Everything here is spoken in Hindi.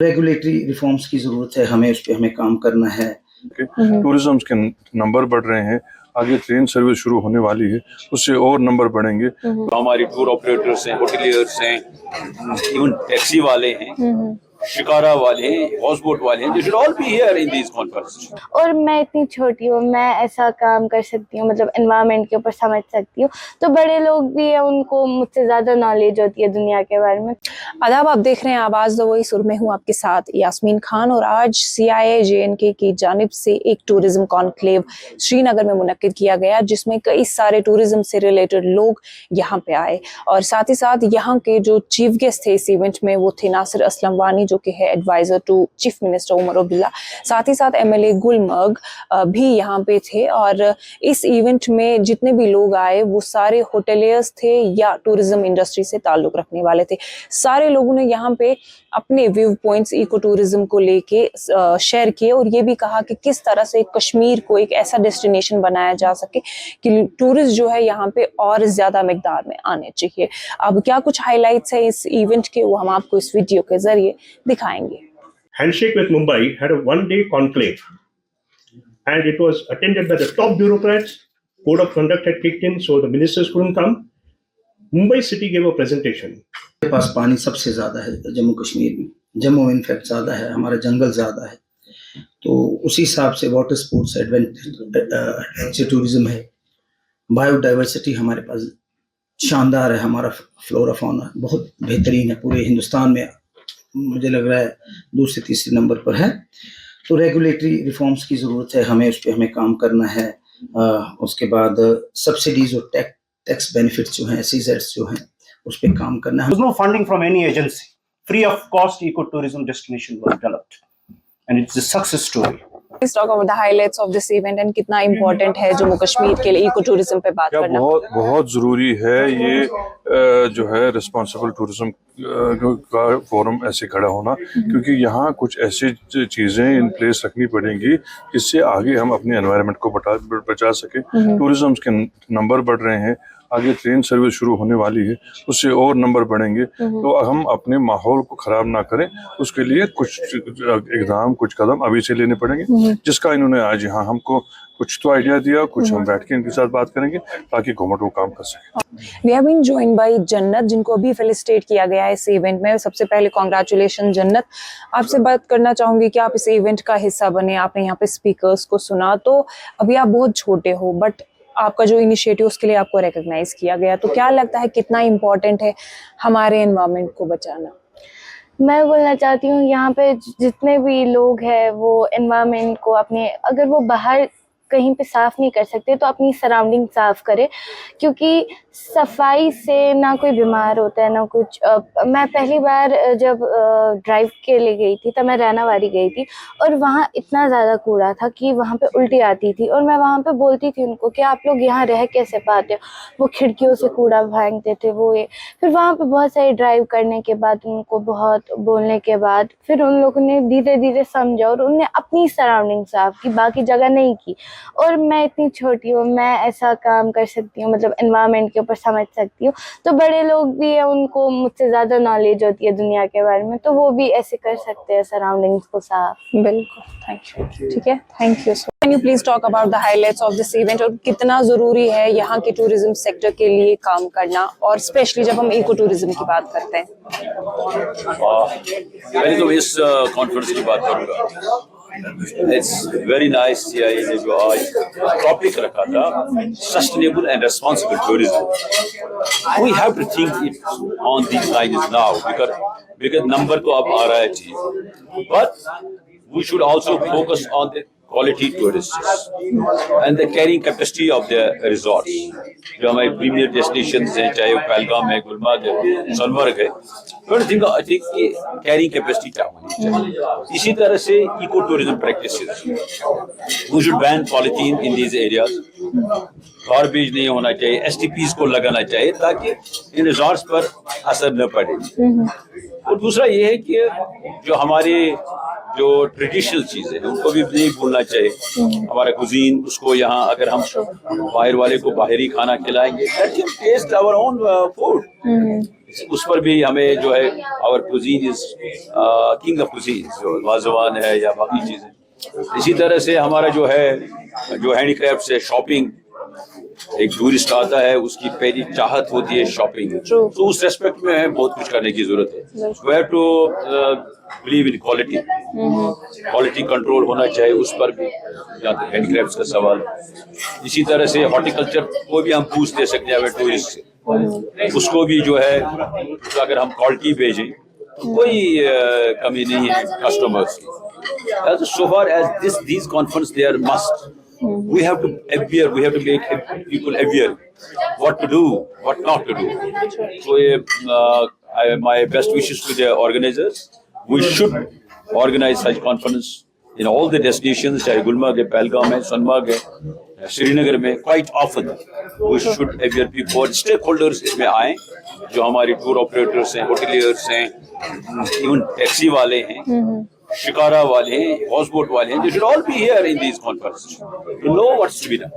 रेगुलेटरी रिफॉर्म्स की ज़रूरत है, हमें उस पे हमें काम करना है। टूरिज्म के नंबर बढ़ रहे हैं, आगे ट्रेन सर्विस शुरू होने वाली है, उससे और नंबर बढ़ेंगे। हमारे टूर ऑपरेटर्स हैं, होटलियर्स हैं, इवन टैक्सी वाले हैं, शिकारा वाले हैं, हाउस बोट वाले हैं, they should all be here in these conferences। और मैं इतनी छोटी हूँ, मैं ऐसा काम कर सकती हूँ, मतलब एनवायरनमेंट के ऊपर समझ सकती हूँ। तो बड़े लोग भी हैं, उनको मुझसे ज़्यादा नॉलेज होती है दुनिया के बारे में। आदाब, आप देख रहे हैं आवाज़ द वॉइस और मैं हूँ आपके साथ यास्मीन खान। और आज CII JNK की जानिब से एक टूरिज्म कॉन्क्लेव श्रीनगर में मुनक्किद किया गया, जिसमें कई सारे टूरिज्म से रिलेटेड लोग यहाँ पे आए और साथ ही साथ यहाँ के जो चीफ गेस्ट थे इस इवेंट में वो थे नासिर असलम वानी, जो कि है adviser to chief minister Omar Abdullah. साथ ही साथ MLA गुलमर्ग भी यहाँ पे थे। और इस इवेंट में जितने भी लोग आए वो सारे होटलियर्स थे या टूरिज्म इंडस्ट्री से ताल्लुक रखने वाले थे। सारे लोगों ने यहाँ पे अपने व्यू पॉइंट्स इको टूरिज्म को लेके शेयर किए और ये भी कहा कि किस तरह से कश्मीर को एक ऐसा डेस्टिनेशन बनाया जा सके कि टूरिस्ट जो है यहाँ पे और ज्यादा मिकदार में आने चाहिए। अब क्या कुछ हाइलाइट्स है इस इवेंट के, वो हम आपको इस वीडियो के जरिए दिखाएंगे। Handshake with Mumbai had a one-day conclave, and it was attended by the top bureaucrats. Code of conduct had kicked in, so the ministers couldn't come. Mumbai city gave a presentation. हमारे पास पानी सबसे ज़्यादा है जम्मू कश्मीर में, जम्मू में इनफैक्ट ज़्यादा है, हमारा जंगल ज़्यादा है, तो उसी हिसाब से वाटर स्पोर्ट्स एडवेंचर टूरिज्म है। बायोडाइवर्सिटी हमारे पास शानदार है, हमारा फ्लोरा फौना बहुत बेहतरीन है, पूरे हिंदुस्तान में मुझे लग रहा है दूसरे तीसरे नंबर पर है। तो रेगुलेटरी रिफॉर्म्स की ज़रूरत है, हमें उस पे हमें काम करना है। उसके बाद सब्सिडीज और टैक्स बेनिफिट्स जो हैं, CZs जो हैं, उस पे काम करना है। There was no funding from any agency. Free of cost ecotourism destination was developed, and it's a success story. Please talk about the highlights of this event and कितना इम्पोर्टेंट है जम्मू कश्मीर के लिए इको टूरिज्म पे बात करना। बहुत ज़रूरी है ये जो है रिस्पॉन्सिबल टूरिज्म का फोरम ऐसे खड़ा होना, क्योंकि यहाँ कुछ ऐसी चीज़ें इन प्लेस रखनी पड़ेंगी जिससे आगे हम अपने एनवायरनमेंट को बचा सकें। टूरिज्म के नंबर बढ़ रहे हैं, आगे ट्रेन सर्विस शुरू होने वाली है, उससे और नंबर बढ़ेंगे। तो हम अपने माहौल को खराब ना करें, उसके लिए कुछ इकदाम, कुछ कदम अभी से लेने पड़ेंगे, जिसका इन्होंने आज यहाँ हमको कुछ तो आइडिया दिया, कुछ हम बैठ के इनके साथ बात करेंगे ताकि गवर्नमेंट वो काम कर सके। We have been joined by जन्नत, जिनको अभी फेलिसिटेट किया गया है इस इवेंट में। सबसे पहले कॉन्ग्रेचुलेशन जन्नत, आपसे बात करना चाहूंगी कि आप इस इवेंट का हिस्सा बने, आपने यहाँ पे स्पीकर्स को सुना। तो अभी आप बहुत छोटे हो, बट आपका जो इनिशिएटिव उसके लिए आपको रिकॉग्नाइज किया गया, तो क्या लगता है कितना इम्पोर्टेंट है हमारे एनवायरनमेंट को बचाना? मैं बोलना चाहती हूँ यहाँ पे जितने भी लोग हैं वो एनवायरनमेंट को अपने, अगर वो बाहर कहीं पे साफ नहीं कर सकते तो अपनी सराउंडिंग साफ करे, क्योंकि सफाई से ना कोई बीमार होता है ना कुछ। मैं पहली बार जब ड्राइव के लिए गई थी तब मैं रैनावारी गई थी और वहाँ इतना ज़्यादा कूड़ा था कि वहाँ पे उल्टी आती थी। और मैं वहाँ पे बोलती थी उनको कि आप लोग यहाँ रह कैसे पाते हो, वो खिड़कियों से कूड़ा फेंकते थे वो ये। फिर वहाँ पे बहुत सारी ड्राइव करने के बाद, उनको बहुत बोलने के बाद, फिर उन लोगों ने धीरे धीरे समझा और उनने अपनी सराउंडिंग साफ की, बाकी जगह नहीं की। और मैं इतनी छोटी हूँ, मैं ऐसा काम कर सकती हूँ, मतलब एनवायरनमेंट के ऊपर समझ सकती हूँ। तो बड़े लोग भी हैं, उनको मुझसे ज़्यादा नॉलेज होती है दुनिया के बारे में, तो वो भी ऐसे कर सकते हैं सराउंडिंग्स को साफ। बिल्कुल, थैंक यू। ठीक है, thank you. Can you please talk about the highlights of this event और कितना ज़रूरी है यहाँ के टूरिज्म सेक्टर के लिए काम करना, और स्पेशली जब हम इको टूरिज्म की बात करते हैं? पहले तो इस कॉन्फ्रेंस की बात करूँगा। It's very nice CII ने जो आज टॉपिक रखा था, sustainable and responsible tourism. We have to think it on these lines now because number तो अब आ रहा है चीज, but we should also focus on the quality tourists and the carrying capacity of the resorts. जो हमारे प्रीमियर डेस्टिनेशंस हैं, चाहे वो पहलगाम है, गुलमर्ग है, सोनमर्ग है, I think कि carrying capacity क्या होनी चाहिए। इसी तरह से eco tourism practices, we should ban polythene in these areas, garbage नहीं होना चाहिए, STPs को लगाना चाहिए ताकि इन रिजॉर्ट्स पर असर न पड़े। और दूसरा ये है कि जो हमारे जो ट्रेडिशनल चीजें हैं उनको भी नहीं भूलना चाहिए। हमारा कुजीन उसको यहाँ अगर हम बाहर वाले को बाहरी खाना खिलाएंगे, टेस्ट आवर ओन फूड, उस पर भी हमें जो है our cuisine is king of cuisine, जो वाजवान है या बाकी चीजें। इसी तरह से हमारा जो है जो हैंडीक्राफ्ट है, शॉपिंग, एक टूरिस्ट आता है उसकी पहली चाहत होती है शॉपिंग, तो उस रेस्पेक्ट में है बहुत कुछ करने की जरूरत है। We have to believe in quality, quality control होना चाहिए उस पर भी, जहाँ तक हैंडीक्राफ्ट्स का सवाल। इसी तरह से हॉर्टिकल्चर को भी हम पूछ दे सकते हैं टूरिस्ट से, उसको भी जो है अगर हम क्वालिटी भेजें तो कोई कमी नहीं है कस्टमर्स की। So far as these conferences, they are must. We have to aware, we have to make people aware what to do, what not to do. So my best wishes to the organizers. We should organize such conference in all the destinations, चाहे गुलमर्ग है, पहलगाम है, सोनमर्ग है, श्रीनगर में, quite often. We should aware people, stakeholders इसमें आए, जो हमारे टूर ऑपरेटर्स हैं, होटलियर्स हैं, इवन टैक्सी वाले हैं, शिकारा वाले हैं, हाउस बोट वाले हैं, they should all be here in these conferences to know what's to be done.